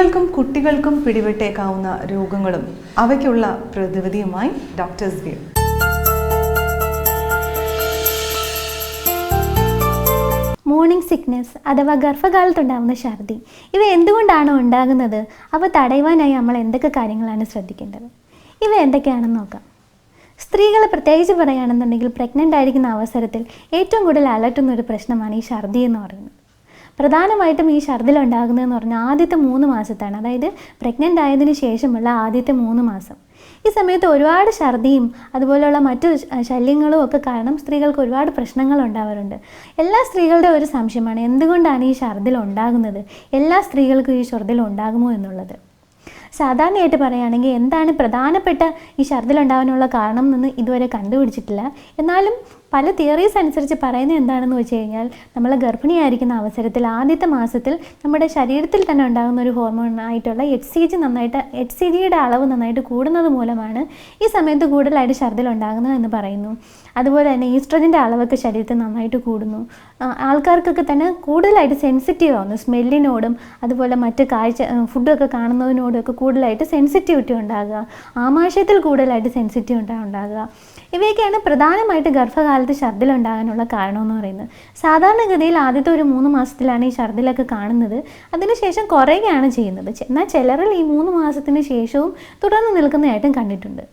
സ്ത്രീകൾക്കും കുട്ടികൾക്കും പിടിപെട്ടേക്കാവുന്ന രോഗങ്ങളും അവയ്ക്കുള്ള പ്രതിവിധിയുമായി ഡോക്ടേഴ്സ് വ്യൂ. മോർണിംഗ് സിക്നെസ് അഥവാ ഗർഭകാലത്തുണ്ടാകുന്ന ഛർദി, ഇവ എന്തുകൊണ്ടാണ് ഉണ്ടാകുന്നത്? അവ തടയുവാനായി നമ്മൾ എന്തൊക്കെ കാര്യങ്ങളാണ് ശ്രദ്ധിക്കേണ്ടത്? ഇവ എന്തൊക്കെയാണെന്ന് നോക്കാം. സ്ത്രീകളെ പ്രത്യേകിച്ച് പറയുകയാണെന്നുണ്ടെങ്കിൽ പ്രഗ്നൻ്റ് ആയിരിക്കുന്ന അവസരത്തിൽ ഏറ്റവും കൂടുതൽ അലട്ടുന്ന ഒരു പ്രശ്നമാണ് ഈ ഛർദി എന്ന് പറയുന്നത്. പ്രധാനമായിട്ടും ഈ ഛർദിൽ ഉണ്ടാകുന്നതെന്ന് പറഞ്ഞാൽ ആദ്യത്തെ 3 മാസത്താണ്, അതായത് പ്രഗ്നൻ്റ് ആയതിനു ശേഷമുള്ള ആദ്യത്തെ 3 മാസം. ഈ സമയത്ത് ഒരുപാട് ഛർദിയും അതുപോലെയുള്ള മറ്റു ശല്യങ്ങളും ഒക്കെ കാരണം സ്ത്രീകൾക്ക് ഒരുപാട് പ്രശ്നങ്ങൾ ഉണ്ടാവാറുണ്ട്. എല്ലാ സ്ത്രീകളുടെ ഒരു സംശയമാണ് എന്തുകൊണ്ടാണ് ഈ ഛർദിൽ ഉണ്ടാകുന്നത്, എല്ലാ സ്ത്രീകൾക്കും ഈ ഛർദിൽ ഉണ്ടാകുമോ എന്നുള്ളത്. സാധാരണയായിട്ട് പറയുകയാണെങ്കിൽ എന്താണ് പ്രധാനപ്പെട്ട ഈ ഛർദിൽ ഉണ്ടാകാനുള്ള കാരണം എന്ന് ഇതുവരെ കണ്ടുപിടിച്ചിട്ടില്ല. എന്നാലും പല തിയറീസ് അനുസരിച്ച് പറയുന്നത് എന്താണെന്ന് വെച്ച് കഴിഞ്ഞാൽ, നമ്മൾ ഗർഭിണിയായിരിക്കുന്ന അവസരത്തിൽ ആദ്യത്തെ മാസത്തിൽ നമ്മുടെ ശരീരത്തിൽ തന്നെ ഉണ്ടാകുന്ന ഒരു ഹോർമോണായിട്ടുള്ള HCGയുടെ അളവ് നന്നായിട്ട് കൂടുന്നത് മൂലമാണ് ഈ സമയത്ത് കൂടുതലായിട്ട് ഛർദിൽ ഉണ്ടാകുന്നത് എന്ന് പറയുന്നു. അതുപോലെ തന്നെ ഈസ്ട്രജൻ്റെ അളവൊക്കെ ശരീരത്തിൽ നന്നായിട്ട് കൂടുന്നു. ആൾക്കാർക്കൊക്കെ തന്നെ കൂടുതലായിട്ട് സെൻസിറ്റീവ് ആവുന്നു, സ്മെല്ലിനോടും അതുപോലെ മറ്റ് ഫുഡൊക്കെ കാണുന്നതിനോടും ഒക്കെ കൂടുതലായിട്ട് സെൻസിറ്റിവിറ്റി ഉണ്ടാകുക, ആമാശയത്തിൽ കൂടുതലായിട്ട് സെൻസിറ്റീവ് ഉണ്ടാകുക. ഇവയൊക്കെയാണ് പ്രധാനമായിട്ട് ഗർഭകാലത്ത് ഛർദിലുണ്ടാകാനുള്ള കാരണമെന്ന് പറയുന്നത്. സാധാരണഗതിയിൽ ആദ്യത്തെ ഒരു 3 മാസത്തിലാണ് ഈ ഛർദിലൊക്കെ കാണുന്നത്. അതിനുശേഷം കുറയുകയാണ് ചെയ്യുന്നത്. എന്നാൽ ചിലരിൽ ഈ 3 മാസത്തിന് ശേഷവും തുടർന്ന് നിൽക്കുന്നതായിട്ടും കണ്ടിട്ടുണ്ട്.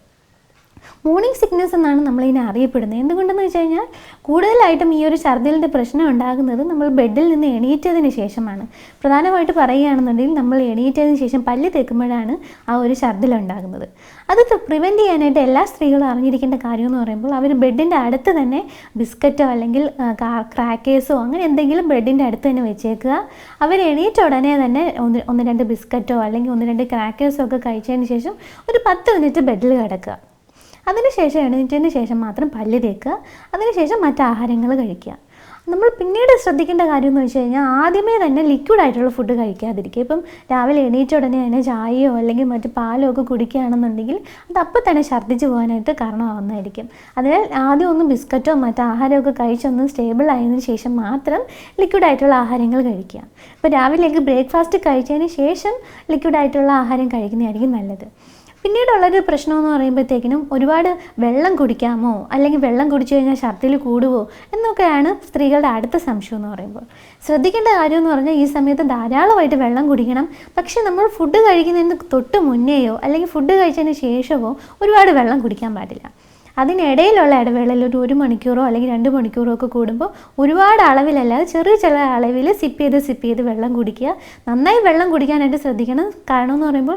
മോർണിംഗ് സിക്നെസ് എന്നാണ് നമ്മളിതിനെ അറിയപ്പെടുന്നത്. എന്തുകൊണ്ടെന്ന് വെച്ച് കഴിഞ്ഞാൽ കൂടുതലായിട്ടും ഈ ഒരു ഛർദിലിൻ്റെ പ്രശ്നം ഉണ്ടാകുന്നത് നമ്മൾ ബെഡിൽ നിന്ന് എണീറ്റതിന് ശേഷമാണ്. പ്രധാനമായിട്ട് പറയുകയാണെന്നുണ്ടെങ്കിൽ നമ്മൾ എണീറ്റതിന് ശേഷം പല്ല് തേക്കുമ്പോഴാണ് ആ ഒരു ഛർദിലുണ്ടാകുന്നത്. അത് പ്രിവെൻറ്റ് ചെയ്യാനായിട്ട് എല്ലാ സ്ത്രീകളും അറിഞ്ഞിരിക്കേണ്ട കാര്യമെന്ന് പറയുമ്പോൾ അവർ ബെഡിൻ്റെ അടുത്ത് തന്നെ ബിസ്ക്കറ്റോ അല്ലെങ്കിൽ ക്രാക്കേഴ്സോ അങ്ങനെ എന്തെങ്കിലും ബെഡിൻ്റെ അടുത്ത് തന്നെ വെച്ചേക്കുക. അവർ എണീറ്റ ഉടനെ തന്നെ 1-2 ബിസ്ക്കറ്റോ അല്ലെങ്കിൽ 1-2 ക്രാക്കേഴ്സോ ഒക്കെ കഴിച്ചതിന് ശേഷം ഒരു 10 മിനിറ്റ് ബെഡിൽ കിടക്കുക. അതിനുശേഷം എണീറ്റതിന് ശേഷം മാത്രം പല്ല് തേക്കുക. അതിനുശേഷം മറ്റ് ആഹാരങ്ങൾ കഴിക്കുക. നമ്മൾ പിന്നീട് ശ്രദ്ധിക്കേണ്ട കാര്യം എന്ന് വെച്ച് കഴിഞ്ഞാൽ ആദ്യമേ തന്നെ ലിക്വിഡായിട്ടുള്ള ഫുഡ് കഴിക്കാതിരിക്കുക. ഇപ്പം രാവിലെ എണീറ്റ ഉടനെ തന്നെ ചായയോ അല്ലെങ്കിൽ മറ്റ് പാലോ ഒക്കെ കുടിക്കുകയാണെന്നുണ്ടെങ്കിൽ അത് അപ്പം തന്നെ ഛർദ്ദിച്ച് പോകാനായിട്ട് കാരണമാവുന്നതായിരിക്കും. അതിനാൽ ആദ്യം ഒന്ന് ബിസ്ക്കറ്റോ മറ്റ് ആഹാരമൊക്കെ കഴിച്ചൊന്ന് സ്റ്റേബിൾ ആയതിനു ശേഷം മാത്രം ലിക്വിഡായിട്ടുള്ള ആഹാരങ്ങൾ കഴിക്കുക. ഇപ്പോൾ രാവിലേക്ക് ബ്രേക്ക്ഫാസ്റ്റ് കഴിച്ചതിന് ശേഷം ലിക്വിഡായിട്ടുള്ള ആഹാരം കഴിക്കുന്നതായിരിക്കും നല്ലത്. പിന്നീടുള്ളൊരു പ്രശ്നമെന്ന് പറയുമ്പോഴത്തേക്കിനും ഒരുപാട് വെള്ളം കുടിക്കാമോ അല്ലെങ്കിൽ വെള്ളം കുടിച്ചു കഴിഞ്ഞാൽ ഛർദിൽ കൂടുമോ എന്നൊക്കെയാണ് സ്ത്രീകളുടെ അടുത്ത സംശയം എന്ന് പറയുമ്പോൾ. ശ്രദ്ധിക്കേണ്ട കാര്യം എന്ന് പറഞ്ഞാൽ ഈ സമയത്ത് ധാരാളമായിട്ട് വെള്ളം കുടിക്കണം. പക്ഷേ നമ്മൾ ഫുഡ് കഴിക്കുന്നതിന് തൊട്ട് മുന്നേയോ അല്ലെങ്കിൽ ഫുഡ് കഴിച്ചതിന് ശേഷമോ ഒരുപാട് വെള്ളം കുടിക്കാൻ പാടില്ല. അതിനിടയിലുള്ള ഇടവേളയിൽ ഒരു 1 മണിക്കൂറോ അല്ലെങ്കിൽ 2 മണിക്കൂറോ ഒക്കെ കൂടുമ്പോൾ ഒരുപാട് അളവിലല്ലാതെ ചെറിയ അളവിൽ സിപ്പ് ചെയ്ത് വെള്ളം കുടിക്കുക. നന്നായി വെള്ളം കുടിക്കാനായിട്ട് ശ്രദ്ധിക്കണം. കാരണം എന്ന് പറയുമ്പോൾ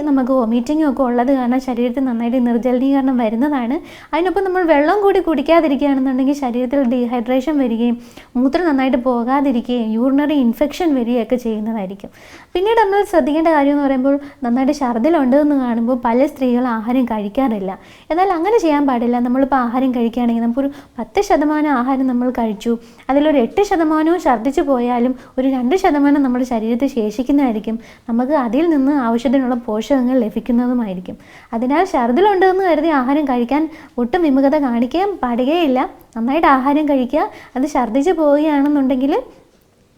നമുക്ക് വോമിറ്റിങ്ങും ഒക്കെ ഉള്ളത് കാരണം ശരീരത്തിൽ നന്നായിട്ട് നിർജ്ജലീകരണം വരുന്നതാണ്. അതിനൊപ്പം നമ്മൾ വെള്ളം കൂടി കുടിക്കാതിരിക്കുകയാണെന്നുണ്ടെങ്കിൽ ശരീരത്തിൽ ഡീഹൈഡ്രേഷൻ വരികയും മൂത്രം നന്നായിട്ട് പോകാതിരിക്കുകയും യൂറിനറി ഇൻഫെക്ഷൻ വരികയൊക്കെ ചെയ്യുന്നതായിരിക്കും. പിന്നീട് നമ്മൾ ശ്രദ്ധിക്കേണ്ട കാര്യം എന്ന് പറയുമ്പോൾ നന്നായിട്ട് ഛർദിലുണ്ടെന്ന് കാണുമ്പോൾ പല സ്ത്രീകൾ ആഹാരം കഴിക്കാറില്ല. എന്നാൽ അങ്ങനെ ചെയ്യാൻ പാടില്ല. നമ്മളിപ്പോൾ ആഹാരം കഴിക്കുകയാണെങ്കിൽ നമുക്കൊരു 10% ആഹാരം നമ്മൾ കഴിച്ചു, അതിലൊരു 8% ഛർദ്ദിച്ചു പോയാലും ഒരു 2% നമ്മുടെ ശരീരത്തിൽ ശേഷിക്കുന്നതായിരിക്കും. നമുക്ക് അതിൽ നിന്ന് ആവശ്യത്തിനുള്ള പോഷകങ്ങൾ ലഭിക്കുന്നതുമായിരിക്കും. അതിനാൽ ഛർദിലുണ്ടെന്ന് കരുതി ആഹാരം കഴിക്കാൻ ഒട്ടും വിമുഖത കാണിക്കാൻ പാടുകയില്ല. നന്നായിട്ട് ആഹാരം കഴിക്കുക. അത് ഛർദ്ദിച്ചു പോവുകയാണെന്നുണ്ടെങ്കിൽ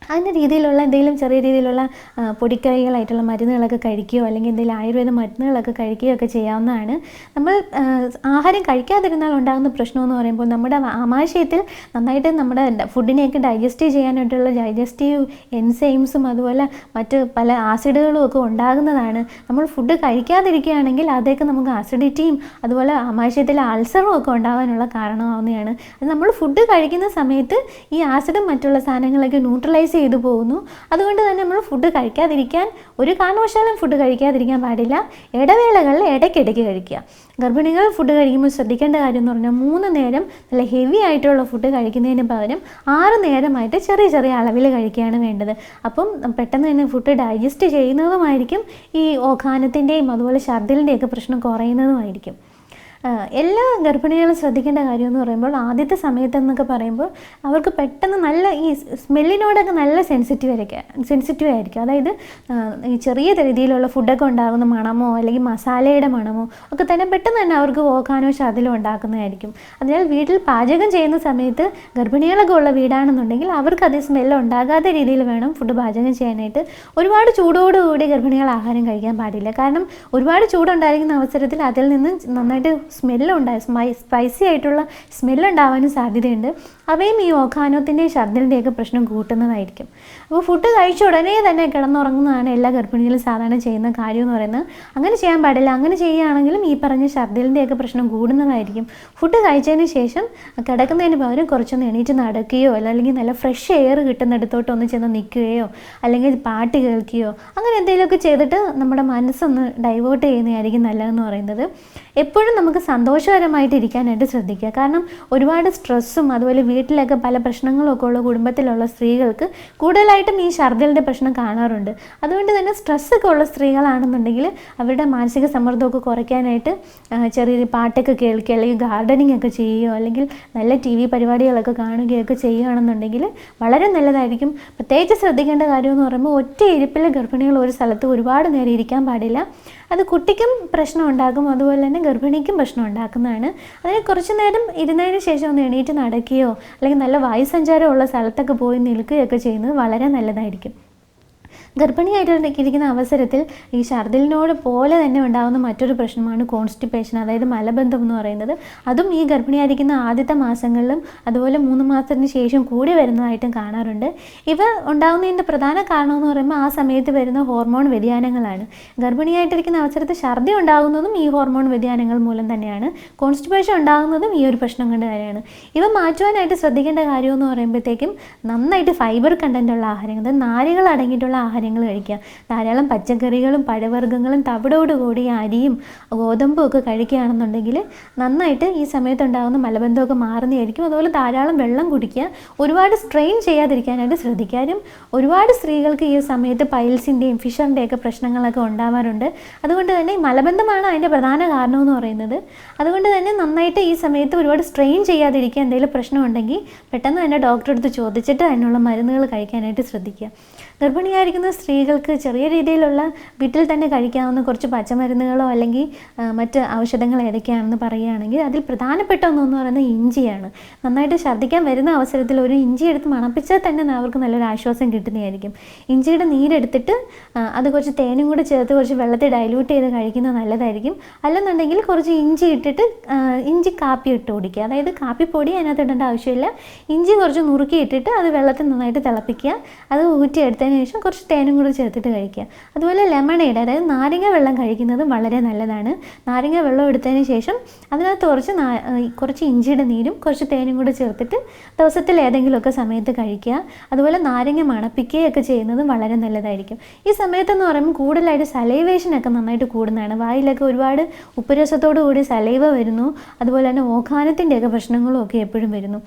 അതിൻ്റെ രീതിയിലുള്ള എന്തെങ്കിലും ചെറിയ രീതിയിലുള്ള പൊടിക്കൈകളായിട്ടുള്ള മരുന്നുകളൊക്കെ കഴിക്കുകയോ അല്ലെങ്കിൽ എന്തെങ്കിലും ആയുർവേദ മരുന്നുകളൊക്കെ കഴിക്കുകയോ ഒക്കെ ചെയ്യാവുന്നതാണ്. നമ്മൾ ആഹാരം കഴിക്കാതിരുന്നാൽ ഉണ്ടാകുന്ന പ്രശ്നമെന്ന് പറയുമ്പോൾ നമ്മുടെ ആമാശയത്തിൽ നന്നായിട്ട് നമ്മുടെ ഫുഡിനെയൊക്കെ ഡൈജസ്റ്റ് ചെയ്യാനായിട്ടുള്ള ഡൈജസ്റ്റീവ് എൻസൈംസും അതുപോലെ മറ്റ് പല ആസിഡുകളും ഒക്കെ ഉണ്ടാകുന്നതാണ്. നമ്മൾ ഫുഡ് കഴിക്കാതിരിക്കുകയാണെങ്കിൽ അതൊക്കെ നമുക്ക് ആസിഡിറ്റിയും അതുപോലെ ആമാശയത്തിൽ അൾസറും ഒക്കെ ഉണ്ടാകാനുള്ള കാരണമാവുന്നതാണ്. അത് നമ്മൾ ഫുഡ് കഴിക്കുന്ന സമയത്ത് ഈ ആസിഡും മറ്റുള്ള സാധനങ്ങളൊക്കെ ന്യൂട്രലൈസ് ചെയ്തു പോകുന്നു. അതുകൊണ്ട് തന്നെ നമ്മൾ ഫുഡ് കഴിക്കാതിരിക്കാൻ ഒരു കാരണവശാലും ഫുഡ് കഴിക്കാതിരിക്കാൻ പാടില്ല. ഇടവേളകളിൽ ഇടയ്ക്കിടയ്ക്ക് കഴിക്കുക. ഗർഭിണികൾ ഫുഡ് കഴിക്കുമ്പോൾ ശ്രദ്ധിക്കേണ്ട കാര്യം എന്ന് പറഞ്ഞാൽ 3 നേരം നല്ല ഹെവി ആയിട്ടുള്ള ഫുഡ് കഴിക്കുന്നതിന് പകരം 6 നേരമായിട്ട് ചെറിയ അളവിൽ കഴിക്കുകയാണ് വേണ്ടത്. അപ്പം പെട്ടെന്ന് തന്നെ ഫുഡ് ഡൈജസ്റ്റ് ചെയ്യുന്നതുമായിരിക്കും ഈ ഓഖാനത്തിൻ്റെയും അതുപോലെ ഛർദിലിൻ്റെയൊക്കെ പ്രശ്നം കുറയുന്നതുമായിരിക്കും. എല്ലാ ഗർഭിണികളും ശ്രദ്ധിക്കേണ്ട കാര്യം എന്ന് പറയുമ്പോൾ ആദ്യത്തെ സമയത്തെന്നൊക്കെ പറയുമ്പോൾ അവർക്ക് പെട്ടെന്ന് നല്ല ഈ സ്മെല്ലിനോടൊക്കെ നല്ല സെൻസിറ്റീവ് ആയിരിക്കും. അതായത് ഈ ചെറിയ രീതിയിലുള്ള ഫുഡൊക്കെ ഉണ്ടാകുന്ന മണമോ അല്ലെങ്കിൽ മസാലയുടെ മണമോ ഒക്കെ തന്നെ പെട്ടെന്ന് തന്നെ അവർക്ക് ഓക്കാനോ ഛർദിലോ ഉണ്ടാക്കുന്നതായിരിക്കും. അതിനാൽ വീട്ടിൽ പാചകം ചെയ്യുന്ന സമയത്ത് ഗർഭിണികളൊക്കെ ഉള്ള വീടാണെന്നുണ്ടെങ്കിൽ അവർക്ക് അതേ സ്മെല്ല് ഉണ്ടാകാത്ത രീതിയിൽ വേണം ഫുഡ് പാചകം ചെയ്യാനായിട്ട്. ഒരുപാട് ചൂടോടുകൂടി ഗർഭിണികൾ ആഹാരം കഴിക്കാൻ പാടില്ല. കാരണം ഒരുപാട് ചൂടുണ്ടായിരിക്കുന്ന അവസരത്തിൽ അതിൽ നിന്ന് നന്നായിട്ട് സ്പൈസി ആയിട്ടുള്ള സ്മെല്ലുണ്ടാവാനും സാധ്യതയുണ്ട്. അവയും ഈ ഓഖാനത്തിൻ്റെയും ഛർദിലിൻ്റെയൊക്കെ പ്രശ്നം കൂട്ടുന്നതായിരിക്കും. അപ്പോൾ ഫുഡ് കഴിച്ച ഉടനെ തന്നെ കിടന്നുറങ്ങുന്നതാണ് എല്ലാ ഗർഭിണികളും സാധാരണ ചെയ്യുന്ന കാര്യം എന്ന് പറയുന്നത്. അങ്ങനെ ചെയ്യാൻ പാടില്ല. അങ്ങനെ ചെയ്യുകയാണെങ്കിലും ഈ പറഞ്ഞ ഛർദിലിൻ്റെയൊക്കെ പ്രശ്നം കൂടുന്നതായിരിക്കും. ഫുഡ് കഴിച്ചതിന് ശേഷം കിടക്കുന്നതിന് പകരം കുറച്ചൊന്ന് എണീറ്റ് നടക്കുകയോ അല്ലെങ്കിൽ നല്ല ഫ്രഷ് എയർ കിട്ടുന്നിടത്തോട്ടൊന്ന് ചെന്ന് നിൽക്കുകയോ അല്ലെങ്കിൽ പാട്ട് കേൾക്കുകയോ അങ്ങനെ എന്തെങ്കിലുമൊക്കെ ചെയ്തിട്ട് നമ്മുടെ മനസ്സൊന്ന് ഡൈവേർട്ട് ചെയ്യുന്നതായിരിക്കും നല്ലതെന്ന് പറയുന്നത്. എപ്പോഴും നമുക്ക് സന്തോഷകരമായിട്ട് ഇരിക്കാനായിട്ട് ശ്രദ്ധിക്കുക. കാരണം ഒരുപാട് സ്ട്രെസ്സും അതുപോലെ വീട്ടിലൊക്കെ പല പ്രശ്നങ്ങളൊക്കെ ഉള്ള കുടുംബത്തിലുള്ള സ്ത്രീകൾക്ക് കൂടുതലായിട്ടും ഈ ഛർദിലിൻ്റെ പ്രശ്നം കാണാറുണ്ട്. അതുകൊണ്ട് തന്നെ സ്ട്രെസ്സൊക്കെ ഉള്ള സ്ത്രീകളാണെന്നുണ്ടെങ്കിൽ അവരുടെ മാനസിക സമ്മർദ്ദമൊക്കെ കുറയ്ക്കാനായിട്ട് ചെറിയൊരു പാട്ടൊക്കെ കേൾക്കുക അല്ലെങ്കിൽ ഗാർഡനിങ് ഒക്കെ ചെയ്യുകയോ അല്ലെങ്കിൽ നല്ല TV പരിപാടികളൊക്കെ കാണുകയൊക്കെ ചെയ്യുകയാണെന്നുണ്ടെങ്കിൽ വളരെ നല്ലതായിരിക്കും. പ്രത്യേകിച്ച് ശ്രദ്ധിക്കേണ്ട കാര്യമെന്ന് പറയുമ്പോൾ ഒറ്റ ഇരിപ്പിൽ ഗർഭിണികൾ ഒരു സ്ഥലത്ത് ഒരുപാട് നേരം ഇരിക്കാൻ പാടില്ല. അത് കുട്ടിക്കും പ്രശ്നം ഉണ്ടാക്കും, അതുപോലെ തന്നെ ഗർഭിണിക്കും പ്രശ്നം ഉണ്ടാക്കുന്നതാണ്. അതിന് കുറച്ച് നേരം ഇരുന്നതിന് ശേഷം ഒന്ന് എണീറ്റ് നടക്കുകയോ അല്ലെങ്കിൽ നല്ല വായുസഞ്ചാരമുള്ള സ്ഥലത്തൊക്കെ പോയി നിൽക്കുകയൊക്കെ ചെയ്യുന്നത് വളരെ നല്ലതായിരിക്കും. ഗർഭിണിയായിട്ടിരിക്കുന്ന അവസരത്തിൽ ഈ ഛർദിലിനോട് പോലെ തന്നെ ഉണ്ടാകുന്ന മറ്റൊരു പ്രശ്നമാണ് കോൺസ്റ്റിപ്പേഷൻ, അതായത് മലബന്ധം എന്ന് പറയുന്നത്. അതും ഈ ഗർഭിണിയായിരിക്കുന്ന ആദ്യത്തെ മാസങ്ങളിലും അതുപോലെ 3 മാസത്തിന് ശേഷം കൂടി വരുന്നതായിട്ടും കാണാറുണ്ട്. ഇവ ഉണ്ടാകുന്നതിൻ്റെ പ്രധാന കാരണം എന്ന് പറയുമ്പോൾ ആ സമയത്ത് വരുന്ന ഹോർമോൺ വ്യതിയാനങ്ങളാണ്. ഗർഭിണിയായിട്ടിരിക്കുന്ന അവസരത്തിൽ ഛർദി ഉണ്ടാകുന്നതും ഈ ഹോർമോൺ വ്യതിയാനങ്ങൾ മൂലം തന്നെയാണ്. കോൺസ്റ്റിപ്പേഷൻ ഉണ്ടാകുന്നതും ഈ ഒരു പ്രശ്നം കൊണ്ട് തന്നെയാണ്. ഇവ മാറ്റുവാനായിട്ട് ശ്രദ്ധിക്കേണ്ട കാര്യമെന്ന് പറയുമ്പോഴത്തേക്കും നന്നായിട്ട് ഫൈബർ കണ്ടൻറ്റുള്ള ആഹാരങ്ങൾ, അതായത് നാരുകൾ അടങ്ങിയിട്ടുള്ള ആഹാരങ്ങൾ കഴിക്കുക. ധാരാളം പച്ചക്കറികളും പഴവർഗ്ഗങ്ങളും തവിടോടുകൂടി അരിയും ഗോതമ്പും ഒക്കെ കഴിക്കുകയാണെന്നുണ്ടെങ്കിൽ നന്നായിട്ട് ഈ സമയത്തുണ്ടാകുന്ന മലബന്ധമൊക്കെ മാറുന്നതായിരിക്കും. അതുപോലെ ധാരാളം വെള്ളം കുടിക്കുക. ഒരുപാട് സ്ട്രെയിൻ ചെയ്യാതിരിക്കാനായിട്ട് ശ്രദ്ധിക്കാനും. ഒരുപാട് സ്ത്രീകൾക്ക് ഈ സമയത്ത് പൈൽസിൻ്റെയും ഫിഷറിൻ്റെയൊക്കെ പ്രശ്നങ്ങളൊക്കെ ഉണ്ടാവാറുണ്ട്. അതുകൊണ്ട് തന്നെ മലബന്ധമാണ് അതിൻ്റെ പ്രധാന കാരണമെന്ന് പറയുന്നത്. അതുകൊണ്ട് തന്നെ നന്നായിട്ട് ഈ സമയത്ത് ഒരുപാട് സ്ട്രെയിൻ ചെയ്യാതിരിക്കുക. എന്തെങ്കിലും പ്രശ്നമുണ്ടെങ്കിൽ പെട്ടെന്ന് തന്നെ ഡോക്ടറെ അടുത്ത് ചോദിച്ചിട്ട് അതിനുള്ള മരുന്നുകൾ കഴിക്കാനായിട്ട് ശ്രദ്ധിക്കുക. ഗർഭിണിയായിരിക്കുന്ന സ്ത്രീകൾക്ക് ചെറിയ രീതിയിലുള്ള വീട്ടിൽ തന്നെ കഴിക്കാവുന്ന കുറച്ച് പച്ചമരുന്നുകളോ അല്ലെങ്കിൽ മറ്റ് ഔഷധങ്ങൾ ഏതൊക്കെയാണെന്ന് പറയുകയാണെങ്കിൽ അതിൽ പ്രധാനപ്പെട്ട ഒന്നെന്ന് പറയുന്നത് ഇഞ്ചിയാണ്. നന്നായിട്ട് ഛർദ്ദിക്കാൻ വരുന്ന അവസരത്തിൽ ഒരു ഇഞ്ചി എടുത്ത് മണപ്പിച്ചാൽ തന്നെ അവർക്ക് നല്ലൊരു ആശ്വാസം കിട്ടുന്നതായിരിക്കും. ഇഞ്ചിയുടെ നീരെടുത്തിട്ട് അത് കുറച്ച് തേനും കൂടി ചേർത്ത് കുറച്ച് വെള്ളത്തിൽ ഡൈല്യൂട്ട് ചെയ്ത് കഴിക്കുന്നത് നല്ലതായിരിക്കും. അല്ലെന്നുണ്ടെങ്കിൽ കുറച്ച് ഇഞ്ചി ഇട്ടിട്ട് ഇഞ്ചി കാപ്പി ഇട്ട് കുടിക്കുക. അതായത് കാപ്പിപ്പൊടി അതിനകത്ത് ഇടേണ്ട ആവശ്യമില്ല. ഇഞ്ചി കുറച്ച് നുറുക്കി ഇട്ടിട്ട് അത് വെള്ളത്തിൽ നന്നായിട്ട് തിളപ്പിക്കുക. അത് ഊറ്റിയെടുത്തതിന് ശേഷം കുറച്ച് തേനും കൂടി ചേർത്തിട്ട് കഴിക്കുക. അതുപോലെ ലെമണേഡ്, അതായത് നാരങ്ങ വെള്ളം കഴിക്കുന്നത് വളരെ നല്ലതാണ്. നാരങ്ങ വെള്ളം എടുത്തതിന് ശേഷം അതിനകത്ത് കുറച്ച് ഇഞ്ചിയുടെ നീരും കുറച്ച് തേനും കൂടി ചേർത്തിട്ട് ദിവസത്തിൽ ഏതെങ്കിലുമൊക്കെ സമയത്ത് കഴിക്കുക. അതുപോലെ നാരങ്ങ മണപ്പിക്കുകയൊക്കെ ചെയ്യുന്നത് വളരെ നല്ലതായിരിക്കും. ഈ സമയത്തെന്ന് പറയുമ്പോൾ കൂടുതലായിട്ട് സലൈവേഷനൊക്കെ നന്നായിട്ട് കൂടുന്നതാണ്. വായിലൊക്കെ ഒരുപാട് ഉപ്പുരസത്തോടു കൂടി സലൈവ വരുന്നു. അതുപോലെ തന്നെ ഓഖാനത്തിൻ്റെയൊക്കെ പ്രശ്നങ്ങളും ഒക്കെ എപ്പോഴും വരുന്നു.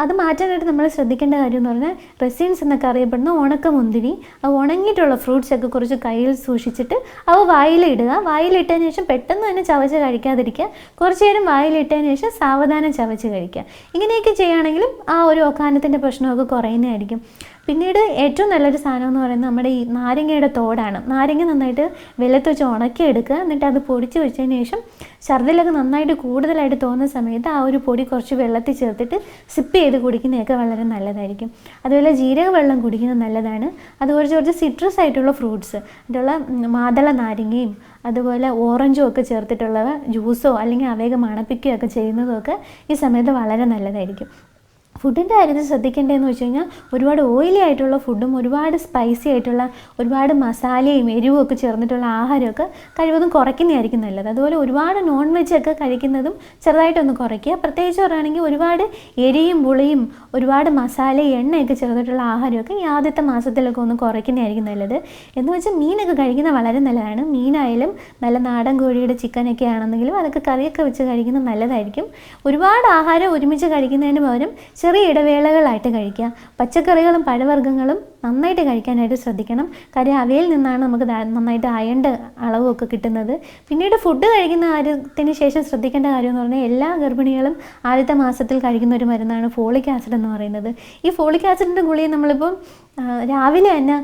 അത് മാറ്റാനായിട്ട് നമ്മൾ ശ്രദ്ധിക്കേണ്ട കാര്യം എന്ന് പറഞ്ഞാൽ റെസിൻസ് എന്നൊക്കെ അറിയപ്പെടുന്ന ഉണക്കമുന്തിരി, ഉണങ്ങിയിട്ടുള്ള ഫ്രൂട്ട്സ് ഒക്കെ കുറച്ച് കയ്യിൽ സൂക്ഷിച്ചിട്ട് അവ വായിലിടുക. വായിലിട്ടതിന് ശേഷം പെട്ടെന്ന് തന്നെ ചവച്ച് കഴിക്കാതിരിക്കുക. കുറച്ച് നേരം വായിലിട്ടതിന് ശേഷം സാവധാനം ചവച്ച് കഴിക്കുക. ഇങ്ങനെയൊക്കെ ചെയ്യുകയാണെങ്കിലും ആ ഒരു ഓക്കാനത്തിൻ്റെ പ്രശ്നമൊക്കെ കുറയുന്നതായിരിക്കും. പിന്നീട് ഏറ്റവും നല്ലൊരു സാധനം എന്ന് പറയുന്നത് നമ്മുടെ ഈ നാരങ്ങയുടെ തോടാണ്. നാരങ്ങ നന്നായിട്ട് വെള്ളത്ത് വെച്ച് ഉണക്കിയെടുക്കുക. എന്നിട്ട് അത് പൊടിച്ച് വെച്ചതിന് ശേഷം ഛർദിലൊക്കെ നന്നായിട്ട് കൂടുതലായിട്ട് തോന്നുന്ന സമയത്ത് ആ ഒരു പൊടി കുറച്ച് വെള്ളത്തിൽ ചേർത്തിട്ട് സിപ്പ് ചെയ്ത് കുടിക്കുന്നതൊക്കെ വളരെ നല്ലതായിരിക്കും. അതുപോലെ ജീരക വെള്ളം കുടിക്കുന്നത് നല്ലതാണ്. അത് കുറച്ച് സിട്രസ് ആയിട്ടുള്ള ഫ്രൂട്ട്സ്, അതിലുള്ള മാതള നാരങ്ങയും അതുപോലെ ഓറഞ്ചും ഒക്കെ ചേർത്തിട്ടുള്ള ജ്യൂസോ അല്ലെങ്കിൽ അവയൊക്കെ മണപ്പിക്കുകയൊക്കെ ചെയ്യുന്നതൊക്കെ ഈ സമയത്ത് വളരെ നല്ലതായിരിക്കും. ഫുഡിൻ്റെ കാര്യത്തിൽ ശ്രദ്ധിക്കേണ്ടതെന്ന് വെച്ച് കഴിഞ്ഞാൽ ഒരുപാട് ഓയിലി ആയിട്ടുള്ള ഫുഡും ഒരുപാട് സ്പൈസി ആയിട്ടുള്ള ഒരുപാട് മസാലയും എരിവും ഒക്കെ ചേർന്നിട്ടുള്ള ആഹാരമൊക്കെ കഴിവതും കുറയ്ക്കുന്നതായിരിക്കും നല്ലത്. അതുപോലെ ഒരുപാട് നോൺ വെജ് ഒക്കെ കഴിക്കുന്നതും ചെറുതായിട്ടൊന്ന് കുറയ്ക്കുക. പ്രത്യേകിച്ച് പറയുകയാണെങ്കിൽ ഒരുപാട് എരിയും പുളിയും ഒരുപാട് മസാലയും എണ്ണയൊക്കെ ചേർന്നിട്ടുള്ള ആഹാരമൊക്കെ ഈ ആദ്യത്തെ മാസത്തിലൊക്കെ ഒന്ന് കുറയ്ക്കുന്നതായിരിക്കും നല്ലത്. എന്ന് വെച്ചാൽ മീനൊക്കെ കഴിക്കുന്നത് വളരെ നല്ലതാണ്. മീനായാലും നല്ല നാടൻ കോഴിയുടെ ചിക്കനൊക്കെ ആണെന്നെങ്കിലും അതൊക്കെ കറിയൊക്കെ വെച്ച് കഴിക്കുന്നത് നല്ലതായിരിക്കും. ഒരുപാട് ആഹാരം ഒരുമിച്ച് കഴിക്കുന്നതിന് പകരം ചെറിയ ഇടവേളകളായിട്ട് കഴിക്കുക. പച്ചക്കറികളും പഴവർഗ്ഗങ്ങളും നന്നായിട്ട് കഴിക്കാനായിട്ട് ശ്രദ്ധിക്കണം. കാര്യം അവയിൽ നിന്നാണ് നമുക്ക് നന്നായിട്ട് അയണിൻ്റെ അളവൊക്കെ കിട്ടുന്നത്. പിന്നീട് ഫുഡ് കഴിക്കുന്ന കാര്യത്തിന് ശേഷം ശ്രദ്ധിക്കേണ്ട കാര്യം എന്ന് പറഞ്ഞാൽ എല്ലാ ഗർഭിണികളും ആദ്യത്തെ മാസത്തിൽ കഴിക്കുന്ന ഒരു മരുന്നാണ് ഫോളിക് ആസിഡ് എന്ന് പറയുന്നത്. ഈ ഫോളിക് ആസിഡിൻ്റെ ഗുളിക നമ്മളിപ്പം രാവിലെ തന്നെ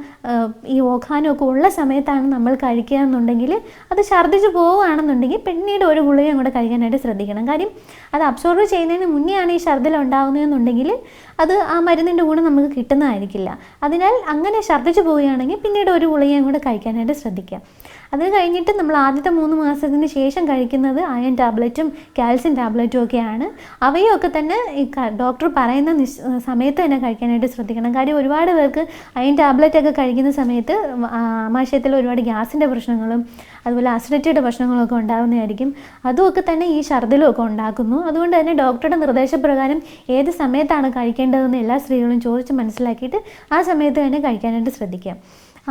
ഈ ഓഖാനമൊക്കെ ഉള്ള സമയത്താണ് നമ്മൾ കഴിക്കുക എന്നുണ്ടെങ്കിൽ അത് ഛർദ്ദിച്ച് പോവുകയാണെന്നുണ്ടെങ്കിൽ പിന്നീട് ഒരു ഗുളികയും കൂടെ കഴിക്കാനായിട്ട് ശ്രദ്ധിക്കണം. കാര്യം അത് അബ്സോർബ് ചെയ്യുന്നതിന് മുന്നെയാണ് ഈ ഛർദ്ദിൽ ഉണ്ടാകുന്നതെന്നുണ്ടെങ്കിൽ അത് ആ മരുന്നിൻ്റെ ഗുണം നമുക്ക് കിട്ടുന്നതായിരിക്കില്ല. അതിനാൽ അങ്ങനെ ഛർദ്ദിച്ച് പോവുകയാണെങ്കിൽ പിന്നീട് ഒരു ഗുളികയും കൂടെ കഴിക്കാനായിട്ട് ശ്രദ്ധിക്കുക. അത് കഴിഞ്ഞിട്ട് നമ്മൾ ആദ്യത്തെ 3 മാസത്തിന് ശേഷം കഴിക്കുന്നത് അയൺ ടാബ്ലറ്റും കാൽസ്യം ടാബ്ലറ്റും ഒക്കെയാണ്. അവയൊക്കെ തന്നെ ഈ ഡോക്ടർ പറയുന്ന സമയത്ത് തന്നെ കഴിക്കാനായിട്ട് ശ്രദ്ധിക്കണം. കാര്യം ഒരുപാട് പേർക്ക് അയൺ ടാബ്ലറ്റൊക്കെ കഴിക്കുന്ന സമയത്ത് ആമാശയത്തിൽ ഒരുപാട് ഗ്യാസിൻ്റെ പ്രശ്നങ്ങളും അതുപോലെ അസിഡിറ്റിയുടെ പ്രശ്നങ്ങളൊക്കെ ഉണ്ടാകുന്നതായിരിക്കും. അതുമൊക്കെ തന്നെ ഈ ഛർദ്ദിലും ഒക്കെ ഉണ്ടാക്കുന്നു. അതുകൊണ്ട് തന്നെ ഡോക്ടറുടെ നിർദ്ദേശപ്രകാരം ഏത് സമയത്താണ് കഴിക്കേണ്ടതെന്ന് എല്ലാ സ്ത്രീകളും ചോദിച്ച് മനസ്സിലാക്കിയിട്ട് ആ സമയത്ത് തന്നെ കഴിക്കാനായിട്ട് ശ്രദ്ധിക്കാം.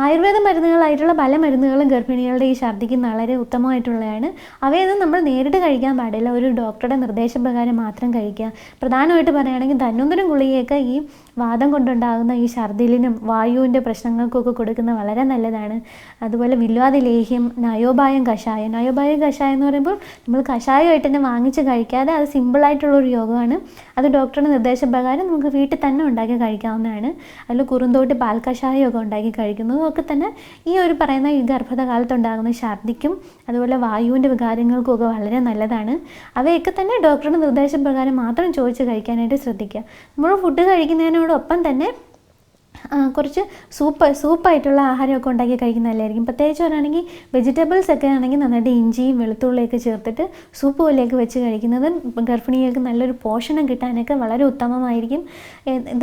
ആയുർവേദ മരുന്നുകളായിട്ടുള്ള പല മരുന്നുകളും ഗർഭിണികളുടെ ഈ ഛർദ്ദിക്ക് വളരെ ഉത്തമമായിട്ടുള്ളതാണ്. അവയൊന്നും നമ്മൾ നേരിട്ട് കഴിക്കാൻ പാടില്ല. ഒരു ഡോക്ടറുടെ നിർദ്ദേശപ്രകാരം മാത്രം കഴിക്കുക. പ്രധാനമായിട്ട് പറയുകയാണെങ്കിൽ ധന്വന്തരം ഗുളികയൊക്കെ ഈ വാദം കൊണ്ടുണ്ടാകുന്ന ഈ ഛർദ്ദിലിനും വായുവിൻ്റെ പ്രശ്നങ്ങൾക്കൊക്കെ കൊടുക്കുന്ന വളരെ നല്ലതാണ്. അതുപോലെ വില്വാദി ലേഹ്യം, നയോപായം കഷായം. നയോപായം കഷായം എന്ന് പറയുമ്പോൾ നമ്മൾ കഷായമായിട്ട് തന്നെ വാങ്ങിച്ച് കഴിക്കാതെ അത് സിമ്പിളായിട്ടുള്ളൊരു യോഗമാണ്. അത് ഡോക്ടറുടെ നിർദ്ദേശപ്രകാരം നമുക്ക് വീട്ടിൽ തന്നെ ഉണ്ടാക്കി കഴിക്കാവുന്നതാണ്. അതിൽ കുറുന്തോട്ട് പാൽ കഷായമൊക്കെ ഉണ്ടാക്കി കഴിക്കുന്നത് ഒക്കെ തന്നെ ഈ ഒരു പറയുന്ന ഈ ഗർഭത കാലത്തുണ്ടാകുന്ന ഛർദ്ദിക്കും അതുപോലെ വായുവിൻ്റെ വികാരങ്ങൾക്കും ഒക്കെ വളരെ നല്ലതാണ്. അവയൊക്കെ തന്നെ ഡോക്ടറുടെ നിർദ്ദേശപ്രകാരം മാത്രം ചോദിച്ച് കഴിക്കാനായിട്ട് ശ്രദ്ധിക്കുക. നമ്മൾ ഫുഡ് കഴിക്കുന്നതിനോടൊപ്പം തന്നെ കുറച്ച് സൂപ്പായിട്ടുള്ള ആഹാരമൊക്കെ ഉണ്ടാക്കി കഴിക്കുന്നതല്ലായിരിക്കും. പ്രത്യേകിച്ച് പറയുകയാണെങ്കിൽ വെജിറ്റബിൾസ് ഒക്കെ ആണെങ്കിൽ നന്നായിട്ട് ഇഞ്ചിയും വെളുത്തുള്ളിയൊക്കെ ചേർത്തിട്ട് സൂപ്പ് പോലെയൊക്കെ വെച്ച് കഴിക്കുന്നത് ഗർഭിണികൾക്ക് നല്ലൊരു പോഷണം കിട്ടാനൊക്കെ വളരെ ഉത്തമമായിരിക്കും.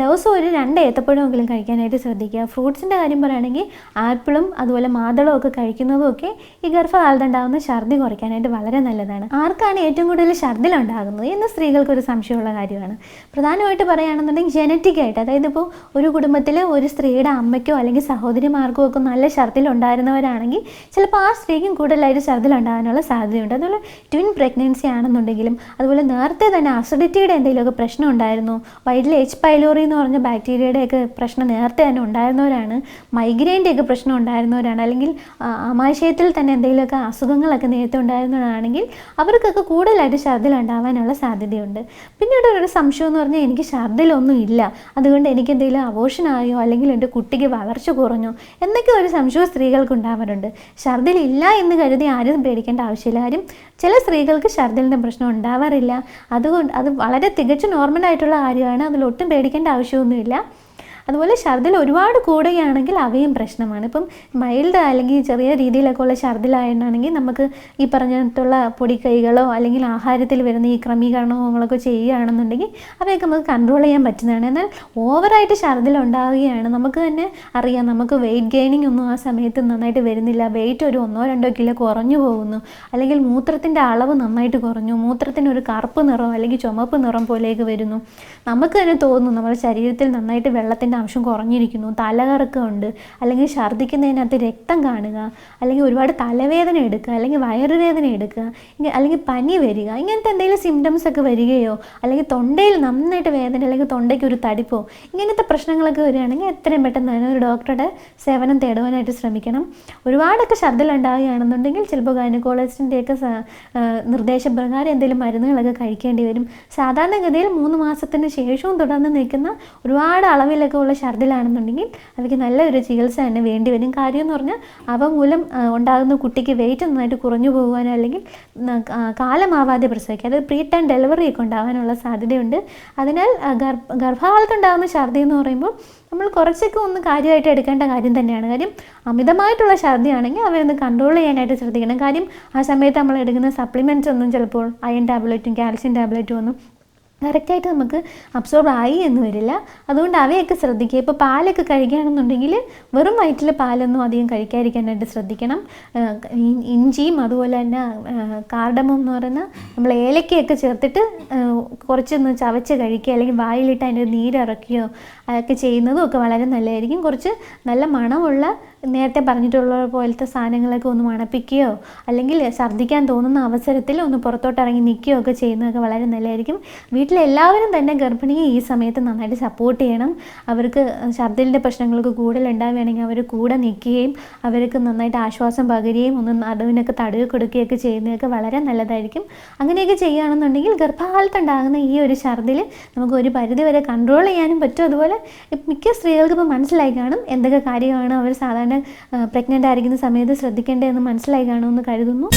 ദിവസം ഒരു 2 ഏത്തപ്പഴമെങ്കിലും കഴിക്കാനായിട്ട് ശ്രദ്ധിക്കുക. ഫ്രൂട്ട്സിൻ്റെ കാര്യം പറയുകയാണെങ്കിൽ ആപ്പിളും അതുപോലെ മാതളവും ഒക്കെ കഴിക്കുന്നതും ഒക്കെ ഈ ഗർഭകാലത്തുണ്ടാകുന്ന ഛർദ്ദി കുറയ്ക്കാനായിട്ട് വളരെ നല്ലതാണ്. ആർക്കാണ് ഏറ്റവും കൂടുതൽ ഛർദ്ദിലുണ്ടാകുന്നത് എന്ന് സ്ത്രീകൾക്കൊരു സംശയമുള്ള കാര്യമാണ്. പ്രധാനമായിട്ട് പറയുകയാണെന്നുണ്ടെങ്കിൽ ജനറ്റിക്കായിട്ട്, അതായത് ഇപ്പോൾ ഒരു കുടുംബത്തിൽ ഒരു സ്ത്രീയുടെ അമ്മയ്ക്കോ അല്ലെങ്കിൽ സഹോദരിമാർക്കോ ഒക്കെ നല്ല ഛർദ്ദിലുണ്ടായിരുന്നവരാണെങ്കിൽ ചിലപ്പോൾ ആ സ്ത്രീക്കും കൂടുതലായിട്ട് ഛർദ്ദിലുണ്ടാകാനുള്ള സാധ്യതയുണ്ട്. അതുപോലെ ട്വിൻ പ്രഗ്നൻസി ആണെന്നുണ്ടെങ്കിലും അതുപോലെ നേരത്തെ തന്നെ അസിഡിറ്റിയുടെ എന്തെങ്കിലുമൊക്കെ പ്രശ്നം ഉണ്ടായിരുന്നു, വയറ്റിൽ H. പൈലോറി എന്ന് പറഞ്ഞ ബാക്ടീരിയയുടെയൊക്കെ പ്രശ്നം നേരത്തെ തന്നെ ഉണ്ടായിരുന്നവരാണ്, മൈഗ്രെയിൻ്റെയൊക്കെ പ്രശ്നം ഉണ്ടായിരുന്നവരാണ്, അല്ലെങ്കിൽ ആമാശയത്തിൽ തന്നെ എന്തെങ്കിലുമൊക്കെ അസുഖങ്ങളൊക്കെ നേരത്തെ ഉണ്ടായിരുന്നവരാണെങ്കിൽ അവർക്കൊക്കെ കൂടുതലായിട്ട് ഛർദ്ദിലുണ്ടാവാനുള്ള സാധ്യതയുണ്ട്. പിന്നീട് ഒരു സംശയം എന്ന് പറഞ്ഞാൽ എനിക്ക് ഛർദ്ദിലൊന്നും ഇല്ല, അതുകൊണ്ട് എനിക്ക് എന്തെങ്കിലും അബോർഷനായോ അല്ലെങ്കിൽ എൻ്റെ കുട്ടിക്ക് വളർച്ച കുറഞ്ഞു എന്നൊക്കെ ഒരു സംശയം സ്ത്രീകൾക്ക് ഉണ്ടാവാറുണ്ട്. ഛർദ്ദിലില്ല എന്ന് കരുതി ആരും പേടിക്കേണ്ട ആവശ്യമില്ല. കാര്യം ചില സ്ത്രീകൾക്ക് ഛർദ്ദിലിൻ്റെ പ്രശ്നം ഉണ്ടാവാറില്ല. അതുകൊണ്ട് അത് വളരെ തികച്ചും നോർമലായിട്ടുള്ള കാര്യമാണ്. അതിലൊട്ടും പേടിക്കേണ്ട ആവശ്യമൊന്നുമില്ല. അതുപോലെ ഛർദ്ദിൽ ഒരുപാട് കൂടുകയാണെങ്കിൽ അവയും പ്രശ്നമാണ്. ഇപ്പം മൈൽഡ് അല്ലെങ്കിൽ ചെറിയ രീതിയിലൊക്കെ ഉള്ള ഛർദ്ദിലായിരുന്നാണെങ്കിൽ നമുക്ക് ഈ പറഞ്ഞിട്ടുള്ള പൊടിക്കൈകളോ അല്ലെങ്കിൽ ആഹാരത്തിൽ വരുന്ന ഈ ക്രമീകരണങ്ങളൊക്കെ ചെയ്യുകയാണെന്നുണ്ടെങ്കിൽ അവയൊക്കെ നമുക്ക് കൺട്രോൾ ചെയ്യാൻ പറ്റുന്നതാണ്. എന്നാൽ ഓവറായിട്ട് ഛർദ്ദിൽ ഉണ്ടാവുകയാണ്, നമുക്ക് തന്നെ അറിയാം, നമുക്ക് വെയിറ്റ് ഗെയിനിങ് ഒന്നും ആ സമയത്ത് നന്നായിട്ട് വരുന്നില്ല, വെയിറ്റ് ഒരു 1-2 കിലോ കുറഞ്ഞു പോകുന്നു, അല്ലെങ്കിൽ മൂത്രത്തിൻ്റെ അളവ് നന്നായിട്ട് കുറഞ്ഞു, മൂത്രത്തിന് ഒരു കറുപ്പ് നിറം അല്ലെങ്കിൽ ചുമപ്പ് നിറം പോലെയൊക്കെ വരുന്നു, നമുക്ക് തന്നെ തോന്നുന്നു നമ്മുടെ ശരീരത്തിൽ നന്നായിട്ട് വെള്ളത്തിൻ്റെ അംശം കുറഞ്ഞിരിക്കുന്നു, തലകറക്കമുണ്ട്, അല്ലെങ്കിൽ ഛർദ്ദിക്കുന്നതിനകത്ത് രക്തം കാണുക, അല്ലെങ്കിൽ ഒരുപാട് തലവേദന എടുക്കുക, അല്ലെങ്കിൽ വയറുവേദന എടുക്കുക, അല്ലെങ്കിൽ പനി വരിക, ഇങ്ങനത്തെ എന്തെങ്കിലും സിംറ്റംസ് ഒക്കെ വരികയോ അല്ലെങ്കിൽ തൊണ്ടയിൽ നന്നായിട്ട് വേദന അല്ലെങ്കിൽ തൊണ്ടയ്ക്ക് ഒരു തടിപ്പോ ഇങ്ങനത്തെ പ്രശ്നങ്ങളൊക്കെ വരികയാണെങ്കിൽ എത്രയും പെട്ടെന്ന് തന്നെ ഒരു ഡോക്ടറുടെ സേവനം തേടുവാനായിട്ട് ശ്രമിക്കണം. ഒരുപാടൊക്കെ ഛർദ്ദിലുണ്ടാവുകയാണെന്നുണ്ടെങ്കിൽ ചിലപ്പോൾ ഗൈനക്കോളജിസ്റ്റിൻ്റെയൊക്കെ നിർദ്ദേശപ്രകാരം എന്തെങ്കിലും മരുന്നുകളൊക്കെ കഴിക്കേണ്ടി വരും. സാധാരണഗതിയിൽ 3 മാസത്തിന് ശേഷവും തുടർന്ന് നിൽക്കുന്ന ഒരുപാട് അളവിലൊക്കെ ഉള്ള ഛർദ്ദിലാണെന്നുണ്ടെങ്കിൽ അവയ്ക്ക് നല്ലൊരു ചികിത്സ തന്നെ വേണ്ടി വരും. കാര്യം എന്ന് പറഞ്ഞാൽ അവ മൂലം ഉണ്ടാകുന്ന കുട്ടിക്ക് വെയിറ്റ് നന്നായിട്ട് കുറഞ്ഞു പോകുവാനോ അല്ലെങ്കിൽ കാലമാവാതെ പ്രസവിക്കുക, അതായത് പ്രീ ടൈം ഡെലിവറി ഒക്കെ ഉണ്ടാകാനുള്ള സാധ്യതയുണ്ട്. അതിനാൽ ഗർഭകാലത്തുണ്ടാകുന്ന ഛർദ്ദി എന്ന് പറയുമ്പോൾ നമ്മൾ കുറച്ചൊക്കെ ഒന്ന് കാര്യമായിട്ട് എടുക്കേണ്ട കാര്യം തന്നെയാണ്. കാര്യം അമിതമായിട്ടുള്ള ഛർദ്ദിയാണെങ്കിൽ അവയൊന്ന് കൺട്രോൾ ചെയ്യാനായിട്ട് ശ്രദ്ധിക്കണം. കാര്യം ആ സമയത്ത് നമ്മൾ എടുക്കുന്ന സപ്ലിമെൻറ്റ്സ് ഒന്നും ചിലപ്പോൾ അയൺ ടാബ്ലറ്റും കാൽസ്യം ടാബ്ലറ്റും ഒന്നും കറക്റ്റായിട്ട് നമുക്ക് അബ്സോർബ് ആയി എന്ന് വരില്ല. അതുകൊണ്ട് അവയൊക്കെ ശ്രദ്ധിക്കുക. ഇപ്പോൾ പാലൊക്കെ കഴിക്കുകയാണെന്നുണ്ടെങ്കിൽ വെറും വയറ്റിൽ പാലൊന്നും അധികം കഴിക്കാതിരിക്കാനായിട്ട് ശ്രദ്ധിക്കണം. ഇഞ്ചിയും അതുപോലെ തന്നെ കാർഡമം എന്ന് പറയുന്ന നമ്മൾ ഏലക്കയൊക്കെ ചേർത്തിട്ട് കുറച്ചൊന്ന് ചവച്ച് കഴിക്കുക, അല്ലെങ്കിൽ വായിലിട്ട് അതിൻ്റെ നീരിറക്കുകയോ അതൊക്കെ ചെയ്യുന്നതും ഒക്കെ വളരെ നല്ലതായിരിക്കും. കുറച്ച് നല്ല മണമുള്ള നേരത്തെ പറഞ്ഞിട്ടുള്ള പോലത്തെ സാധനങ്ങളൊക്കെ ഒന്ന് മണപ്പിക്കുകയോ അല്ലെങ്കിൽ ഛർദ്ദിക്കാൻ തോന്നുന്ന അവസരത്തിൽ ഒന്ന് പുറത്തോട്ട് ഇറങ്ങി നിൽക്കുകയോ ഒക്കെ ചെയ്യുന്നതൊക്കെ വളരെ നല്ലതായിരിക്കും. വീട്ടിലെല്ലാവരും തന്നെ ഗർഭിണിയെ ഈ സമയത്ത് നന്നായിട്ട് സപ്പോർട്ട് ചെയ്യണം. അവർക്ക് ഛർദ്ദിലിൻ്റെ പ്രശ്നങ്ങൾക്ക് കൂടുതലുണ്ടാവുകയാണെങ്കിൽ അവർ കൂടെ നിൽക്കുകയും അവർക്ക് നന്നായിട്ട് ആശ്വാസം പകരുകയും ഒന്ന് നടുവിനൊക്കെ തടവി കൊടുക്കുകയൊക്കെ ചെയ്യുന്നതൊക്കെ വളരെ നല്ലതായിരിക്കും. അങ്ങനെയൊക്കെ ചെയ്യുകയാണെന്നുണ്ടെങ്കിൽ ഗർഭകാലത്തുണ്ടാകുന്ന ഈ ഒരു ഛർദ്ദിൽ നമുക്ക് ഒരു പരിധി വരെ കൺട്രോൾ ചെയ്യാനും പറ്റും. അതുപോലെ മിക്ക സ്ത്രീകൾക്ക് ഇപ്പോൾ മനസ്സിലായി കാണും എന്തൊക്കെ കാര്യമാണ് അവർ സാധാരണ പ്രഗ്നൻ്റ് ആയിരിക്കുന്ന സമയത്ത് ശ്രദ്ധിക്കേണ്ടതെന്ന് മനസ്സിലായി കാണുമെന്ന് കരുതുന്നു.